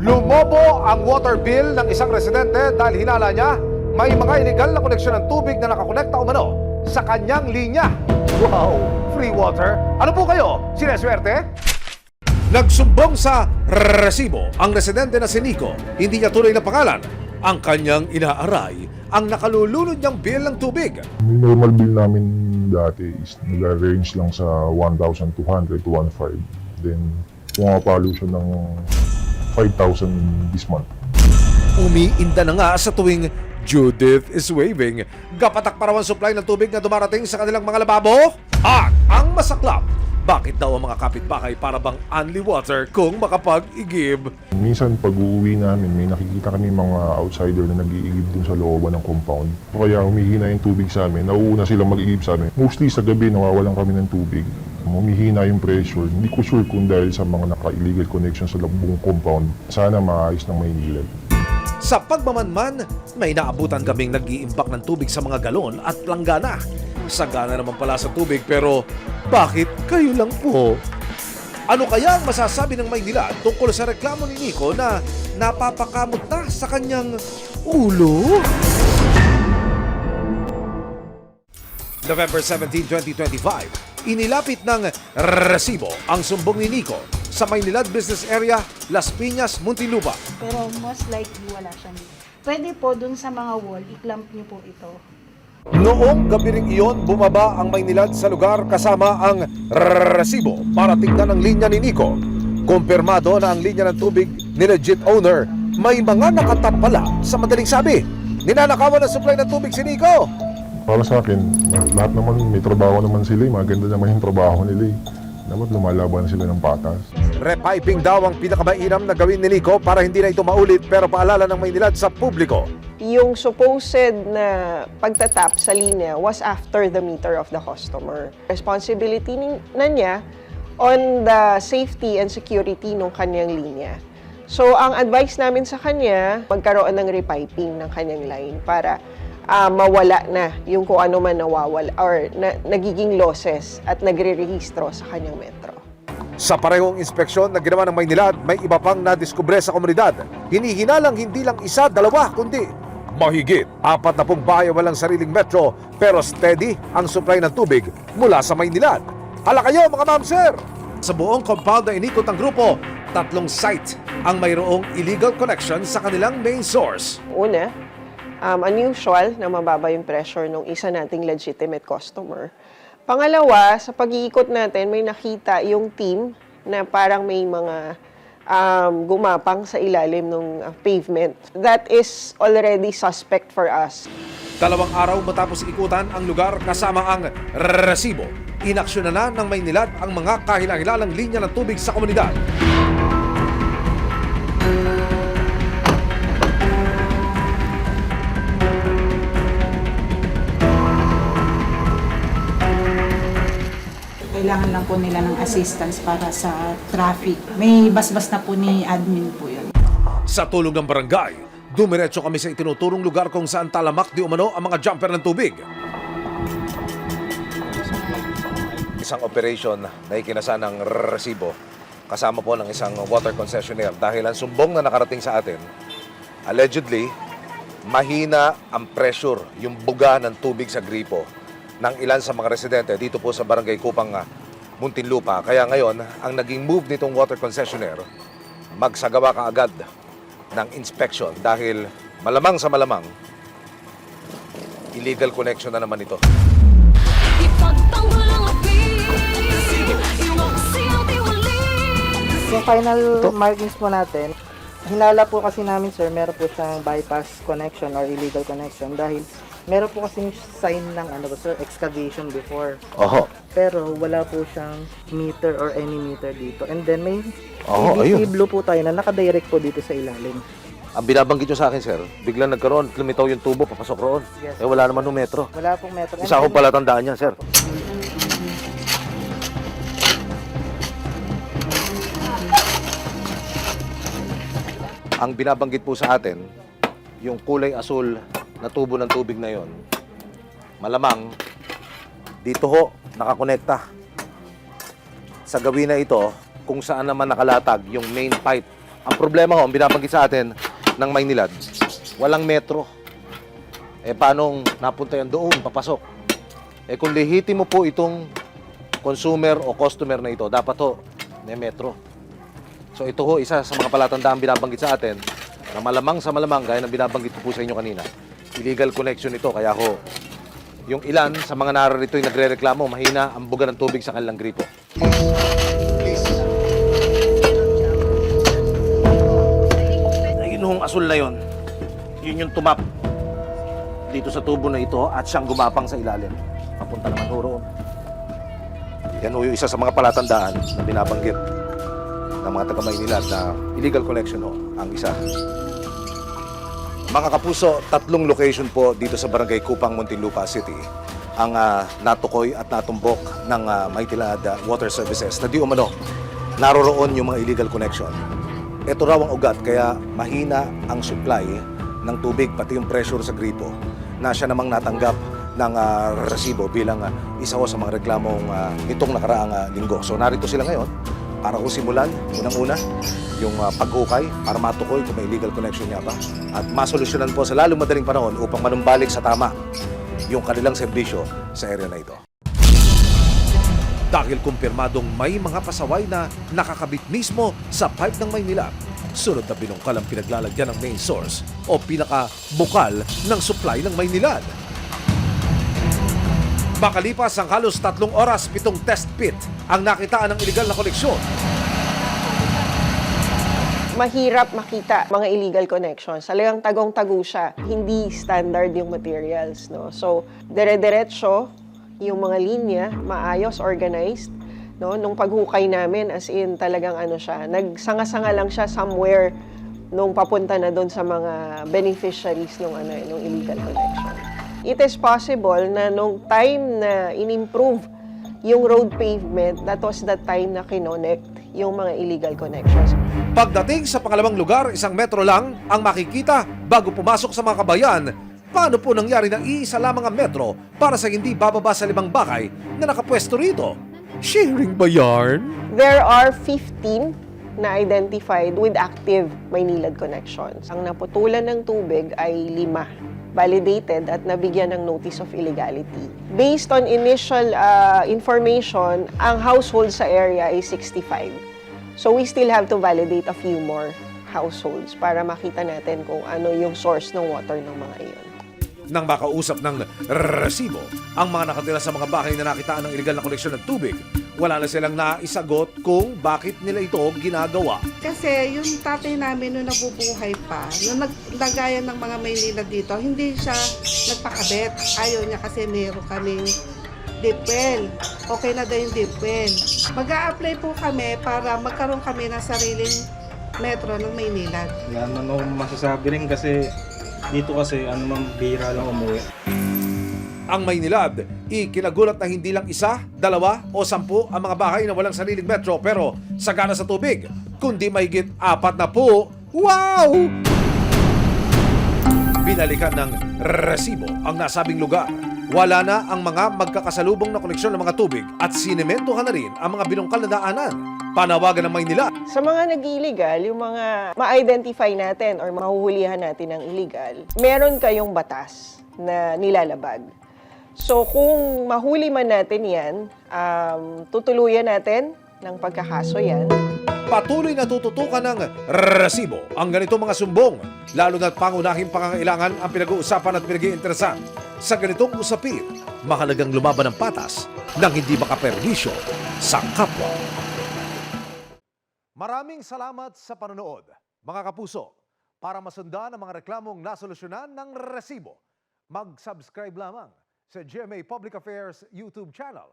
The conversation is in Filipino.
Lumobo ang water bill ng isang residente dahil hinala niya may mga illegal na koneksyon ng tubig na nakakonekta umano sa kanyang linya. Wow! Free water? Ano po kayo? Sineswerte? Nagsumbong sa resibo ang residente na si Nico. Hindi niya tunay na pangalan. Ang kanyang inaaray ang nakalulunod niyang bill ng tubig. Yung normal bill namin dati is nag-range lang sa 1,200 to 1,500. Then, pumapalo siya ng 5,000 this month. Umiinda na nga sa tuwing Judith is waving. Gapatak para ang supply ng tubig na dumarating sa kanilang mga lababo. At ang masaklap, bakit daw ang mga kapitbahay para bang only water kung makapag-igib? Minsan pag uuwi namin, may nakikita kami mga outsider na nag-iigib dun sa looban ng compound. Kaya humihina yung tubig sa amin, nauuna silang mag-iigib sa amin. Mostly sa gabi, nawawalan kami ng tubig. Humihina yung pressure. Hindi ko sure kung dahil sa mga naka-illegal connection sa buong compound. Sana maayos ng Maynila. Sa pagmamanman, may naabutan kaming nag-iimbak ng tubig sa mga galon at langgana. Sagana naman pala sa tubig pero bakit kayo lang po? Ano kaya ang masasabi ng Maynila tungkol sa reklamo ni Nico na napapakamot na sa kanyang ulo? November 17, 2025, inilapit ng resibo ang sumbong ni Nico sa Maynilad Business Area, Las Piñas, Muntinlupa. Pero most likely wala siyang. Pwede po dun sa mga wall, i-clamp niyo po ito. Noong gabi ring iyon, bumaba ang Maynilad sa lugar kasama ang resibo para tignan ang linya ni Nico. Kumpirmado na ang linya ng tubig ni legit owner, may mga nakatap pala sa madaling sabi. Ninanakawan ng supply ng tubig si Nico. Para sa akin, lahat naman may trabaho naman sila. Maganda naman yung trabaho nila. Dapat lumalaban sila ng patas. Repiping daw ang pinakamainam na gawin ni Nico para hindi na ito maulit pero paalala ng Maynilad sa publiko. Yung supposed na pagtatap sa linya was after the meter of the customer. Responsibility na niya on the safety and security ng kanyang linya. So, ang advice namin sa kanya, magkaroon ng repiping ng kanyang line para mawala na yung kung ano man nawawala or nagiging losses at nagre-rehistro sa kanyang metro. Sa parehong inspeksyon na ginawa ng Maynilad, may iba pang nadiskubre sa komunidad. Hinihinalang hindi lang isa, dalawa, kundi mahigit 40 bahay walang sariling metro pero steady ang supply ng tubig mula sa Maynilad. Hala kayo mga ma'am sir! Sa buong compound na inikot ang grupo, 3 site ang mayroong illegal connection sa kanilang main source. Una, unusual na mababa yung pressure ng isa nating legitimate customer. Pangalawa, sa pag-iikot natin, may nakita yung team na parang may mga gumapang sa ilalim ng pavement. That is already suspect for us. 2 araw matapos ikutan ang lugar kasama ang resibo, inaksyon na ng Maynilad ang mga kahilahilalang linya ng tubig sa komunidad. Kailangan lang po nila ng assistance para sa traffic. May basbas na po ni admin po yun. Sa tulong ng barangay, dumiretso kami sa itinuturong lugar kung saan talamak di umano ang mga jumper ng tubig. Isang operation na ikinasa ng resibo kasama po ng isang water concessionaire dahil ang sumbong na nakarating sa atin, allegedly, mahina ang pressure, yung buga ng tubig sa gripo ng ilan sa mga residente dito po sa Barangay Kupang, Muntinlupa. Kaya ngayon, ang naging move nitong water concessionaire, magsagawa kaagad ng inspection dahil malamang sa malamang, illegal connection na naman ito. Yung final markings po natin, hinala po kasi namin sir, meron po siyang bypass connection or illegal connection dahil meron po kasi sign ng excavation before. Oho. Pero wala po siyang meter or any meter dito. And then may ayun. blue po tayo na nakadirect po dito sa ilalim. Ang binabanggit nyo sa akin, sir, biglang nagkaroon, lumitaw yung tubo, papasok roon. Yes. Wala naman ng metro. Wala pong metro. Isa akong palatandaan yan, sir. Ang binabanggit po sa atin, yung kulay asul na tubo ng tubig na yon, malamang dito ho nakakonekta sa gawin na ito kung saan naman nakalatag yung main pipe Ang problema ho, ang binabanggit sa atin ng Maynilad, walang metro. Paano napunta yan doon, papasok? Kung lehitimo po itong consumer o customer na ito, dapat ho, may metro. So ito ho, isa sa mga palatandaan binabanggit sa atin, na malamang sa malamang, gaya ng binabanggit ko po sa inyo kanina, illegal connection ito. Kaya ho, yung ilan sa mga narito yung nagre-reklamo, mahina ang buga ng tubig sa kanilang gripo. Ayun hong asul na yon, yun yung tumap dito sa tubo na ito at siyang gumapang sa ilalim. Papunta naman ho roon. Yan ho yung isa sa mga palatandaan na binabanggit ng mga taga-Maynilad na illegal connection ho, ang isa. Mga kapuso, 3 location po dito sa Barangay Kupang, Muntinlupa City ang natukoy at natumbok ng Maynilad Water Services na di umano naroroon yung mga illegal connection. Ito raw ang ugat kaya mahina ang supply ng tubig pati yung pressure sa gripo na siya namang natanggap ng resibo bilang isa ho sa mga reklamong itong nakaraang linggo. So narito sila ngayon para ko simulan unang-una yung paghukay para matukoy kung may illegal connection niya ba at masolusyonan po sa lalong madaling panahon upang manumbalik sa tama yung kanilang serbisyo sa area na ito. Dahil kumpirmadong may mga pasaway na nakakabit mismo sa pipe ng Maynilad, sunod na binungkal ang pinaglalagyan ng main source o pinaka-bukal ng supply ng Maynilad. Makalipas ang halos 3 oras, 7 test pit ang nakitaan ng illegal na koneksyon. Mahirap makita mga illegal connections. Talagang tagong-tago siya. Hindi standard yung materials, no? So, dire-diretso yung mga linya, maayos, organized, no? Nung paghukay namin, as in, talagang ano siya, nagsanga-sanga lang siya somewhere nung papunta na doon sa mga beneficiaries nung illegal connection. It is possible na nung time na in-improve yung road pavement, that was the time na kinonect yung mga illegal connections. Pagdating sa pangalawang lugar, 1 metro lang ang makikita bago pumasok sa mga kabayan. Paano po nangyari na iisa lamang ang metro para sa hindi bababa sa 5 bakay na nakapwesto rito? Sharing ba yarn? There are 15 na identified with active Maynilad connections. Ang naputulan ng tubig ay 5, validated at nabigyan ng notice of illegality. Based on initial information, ang household sa area ay 65. So we still have to validate a few more households para makita natin kung ano yung source ng water ng mga iyon. Nang makausap ng resibo, ang mga nakatira sa mga bahay na nakitaan ng illegal na koneksyon ng tubig, wala na silang naisagot kung bakit nila ito ginagawa. Kasi yung tatay namin nung nabubuhay pa, nung naglagayan ng mga Maynila dito, hindi siya nagpakabit. Ayaw niya kasi meron kaming deep well. Okay na daw yung deep well. Mag-a-apply po kami para magkaroon kami ng sariling metro ng Maynila. Yan, ano masasabi rin kasi dito kasi bihira lang umuwi. Ang Maynilad, ikinagulat na hindi lang 1, 2 o 10 ang mga bahay na walang sariling metro pero sagana sa tubig, kundi mahigit 4 na po. Wow! Binalikan ng resibo ang nasabing lugar. Wala na ang mga magkakasalubong na koneksyon ng mga tubig at sinementohan na rin ang mga binungkal na daanan. Panawagan ng Maynilad. Sa mga nag-illegal, yung mga ma-identify natin or mahuhulihan natin ng illegal, meron kayong batas na nilalabag. So kung mahuli man natin yan, tutuluyan natin ng pagkakaso yan. Patuloy na tututukan ng resibo ang ganitong mga sumbong, lalo na't pangunahing pangangailangan ang pinag-uusapan at pinag-iinteresan. Sa ganitong usapin, mahalagang lumaban ng patas nang hindi makaperwisyo sa kapwa. Maraming salamat sa panonood, mga kapuso. Para masundan ang mga reklamong nasolusyonan ng resibo, mag-subscribe lamang sa GMA Public Affairs YouTube channel